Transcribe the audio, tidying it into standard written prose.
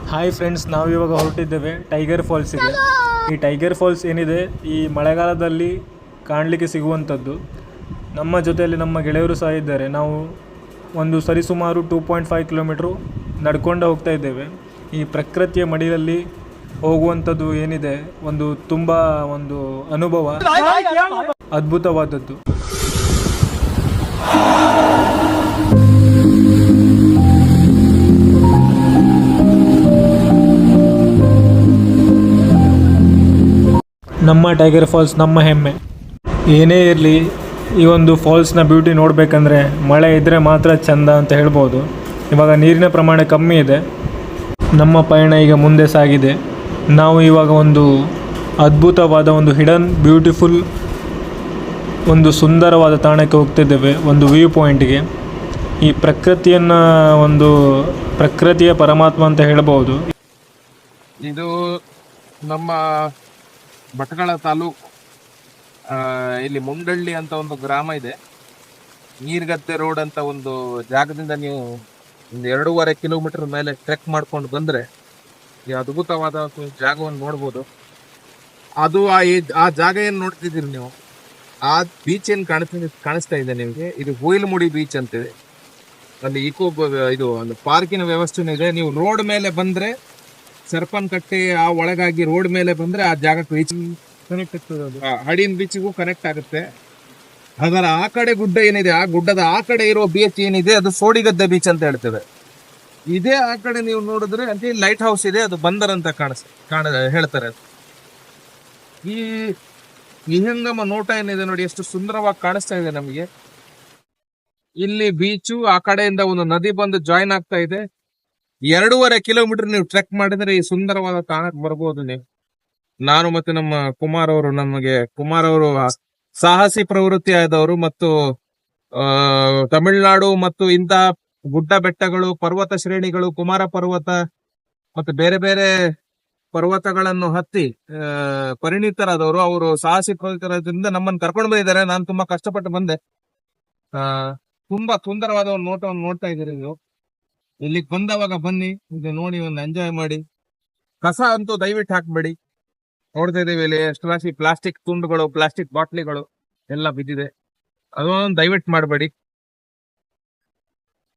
Hi friends, ನಾವು ಇವಾಗ ಹೊರಟಿದ್ದೇವೆ ಟೈಗರ್ ಫಾಲ್ಸಿಗೆ. ಈ ಟೈಗರ್ ಫಾಲ್ಸ್ ಏನಿದೆ ಈ ಮಳೆಗಾಲದಲ್ಲಿ ಕಾಣಲಿಕ್ಕೆ ಸಿಗುವಂಥದ್ದು. ನಮ್ಮ ಜೊತೆಯಲ್ಲಿ ನಮ್ಮ ಗೆಳೆಯರು ಸಹ ಇದ್ದಾರೆ. ನಾವು ಒಂದು ಸರಿಸುಮಾರು 2.5 ಕಿಲೋಮೀಟ್ರು ನಡ್ಕೊಂಡು ಹೋಗ್ತಾ ಇದ್ದೇವೆ. ಈ ಪ್ರಕೃತಿಯ ಮಡಿಲಲ್ಲಿ ಹೋಗುವಂಥದ್ದು ಏನಿದೆ ತುಂಬ ಅನುಭವ ಅದ್ಭುತವಾದದ್ದು. ನಮ್ಮ ಟೈಗರ್ ಫಾಲ್ಸ್ ನಮ್ಮ ಹೆಮ್ಮೆ. ಏನೇ ಇರಲಿ, ಈ ಒಂದು ಫಾಲ್ಸ್ನ ಬ್ಯೂಟಿ ನೋಡಬೇಕಂದ್ರೆ ಮಳೆ ಇದ್ದರೆ ಮಾತ್ರ ಚೆಂದ ಅಂತ ಹೇಳ್ಬೋದು. ಇವಾಗ ನೀರಿನ ಪ್ರಮಾಣ ಕಮ್ಮಿ ಇದೆ. ನಮ್ಮ ಪಯಣ ಈಗ ಮುಂದೆ ಸಾಗಿದೆ. ನಾವು ಇವಾಗ ಒಂದು ಅದ್ಭುತವಾದ ಹಿಡನ್ ಬ್ಯೂಟಿಫುಲ್ ಸುಂದರವಾದ ತಾಣಕ್ಕೆ ಹೋಗ್ತಿದ್ದೇವೆ, ಒಂದು ವ್ಯೂ ಪಾಯಿಂಟ್ಗೆ. ಈ ಪ್ರಕೃತಿಯನ್ನು ಪ್ರಕೃತಿಯ ಪರಮಾತ್ಮ ಅಂತ ಹೇಳ್ಬೋದು. ಇದು ನಮ್ಮ ಭಟ್ಕಳ ತಾಲೂಕು, ಇಲ್ಲಿ ಮುಂಡಳ್ಳಿ ಅಂತ ಒಂದು ಗ್ರಾಮ ಇದೆ. ನೀರ್ಗದ್ದೆ ರೋಡ್ ಅಂತ ಒಂದು ಜಾಗದಿಂದ ನೀವು ಒಂದು 2.5 ಕಿಲೋಮೀಟರ್ ಮೇಲೆ ಟ್ರೆಕ್ ಮಾಡ್ಕೊಂಡು ಬಂದ್ರೆ ಈ ಅದ್ಭುತವಾದ ಜಾಗವನ್ನು ನೋಡ್ಬೋದು. ಅದು ಆ ಜಾಗ ಏನ್ ನೋಡ್ತಿದ್ದೀರಿ ನೀವು, ಆ ಬೀಚ್ ಏನ್ ಕಾಣಿಸ್ತಾ ಇದೆ ನಿಮಗೆ, ಇದು ಹುಯಿಲಮುಡಿ ಬೀಚ್ ಅಂತಿದೆ. ಅಲ್ಲಿ ಇದು ಒಂದು ಪಾರ್ಕಿನ ವ್ಯವಸ್ಥೆನೂ ಇದೆ. ನೀವು ರೋಡ್ ಮೇಲೆ ಬಂದ್ರೆ ಸರ್ಪನ್ಕಟ್ಟೆ ಆ ಒಳಗಾಗಿ ರೋಡ್ ಮೇಲೆ ಬಂದ್ರೆ ಆ ಜಾಗಕ್ಕೆ ಕನೆಕ್ಟ್ ಆಗ್ತದೆ. ಹಡಿನ್ ಬೀಚ್ಗೂ ಕನೆಕ್ಟ್ ಆಗುತ್ತೆ. ಅದರ ಆ ಕಡೆ ಗುಡ್ಡ ಏನಿದೆ, ಆ ಗುಡ್ಡದ ಆ ಕಡೆ ಇರೋ ಬೀಚ್ ಏನಿದೆ ಅದು ಸೋಡಿಗದ್ದೆ ಬೀಚ್ ಅಂತ ಹೇಳ್ತೇವೆ. ಇದೇ ಆ ಕಡೆ ನೀವು ನೋಡಿದ್ರೆ ಅಲ್ಲಿ ಲೈಟ್ ಹೌಸ್ ಇದೆ, ಅದು ಬಂದರ್ ಅಂತ ಹೇಳ್ತಾರೆ. ಈ ವಿಹಂಗಮ ನೋಟ ಏನಿದೆ ನೋಡಿ, ಎಷ್ಟು ಸುಂದರವಾಗಿ ಕಾಣಿಸ್ತಾ ಇದೆ ನಮಗೆ. ಇಲ್ಲಿ ಬೀಚು, ಆ ಕಡೆಯಿಂದ ಒಂದು ನದಿ ಬಂದು ಜಾಯಿನ್ ಆಗ್ತಾ ಇದೆ. 2.5 ಕಿಲೋಮೀಟರ್ ನೀವು ಟ್ರೆಕ್ ಮಾಡಿದ್ರೆ ಈ ಸುಂದರವಾದ ತಾಣಕ್ಕೆ ಬರ್ಬೋದು ನೀವು. ನಾನು ಮತ್ತೆ ನಮ್ಮ ಕುಮಾರ್ ಅವರು ಸಾಹಸಿ ಪ್ರವೃತ್ತಿ ಆದವರು ಮತ್ತು ತಮಿಳುನಾಡು ಮತ್ತು ಇಂತಹ ಗುಡ್ಡ ಬೆಟ್ಟಗಳು, ಪರ್ವತ ಶ್ರೇಣಿಗಳು, ಕುಮಾರ ಪರ್ವತ ಮತ್ತು ಬೇರೆ ಬೇರೆ ಪರ್ವತಗಳನ್ನು ಹತ್ತಿ ಪರಿಣಿತರಾದವರು. ಅವರು ಸಾಹಸಿ ಪ್ರವೃತ್ತಿಯಿಂದ ನಮ್ಮನ್ನು ಕರ್ಕೊಂಡು ಬಂದಿದ್ದಾರೆ. ನಾನು ತುಂಬಾ ಕಷ್ಟಪಟ್ಟು ಬಂದೆ. ತುಂಬಾ ಸುಂದರವಾದ ಒಂದು ನೋಟವನ್ನು ನೋಡ್ತಾ ಇದ್ದೀರಿ ನೀವು. ಇಲ್ಲಿಗೆ ಬಂದವಾಗ ಬನ್ನಿ, ಇದು ನೋಡಿ, ಒಂದು ಎಂಜಾಯ್ ಮಾಡಿ. ಕಸ ಅಂತೂ ದಯವಿಟ್ಟು ಹಾಕ್ಬೇಡಿ. ನೋಡ್ತಾ ಇದೀವಿ ಇಲ್ಲಿ ಎಷ್ಟು ರಾಶಿ ಪ್ಲಾಸ್ಟಿಕ್ ತುಂಡುಗಳು, ಪ್ಲಾಸ್ಟಿಕ್ ಬಾಟ್ಲಿಗಳು ಎಲ್ಲ ಬಿದ್ದಿದೆ. ಅದೊಂದು ದಯವಿಟ್ಟು ಮಾಡಬೇಡಿ.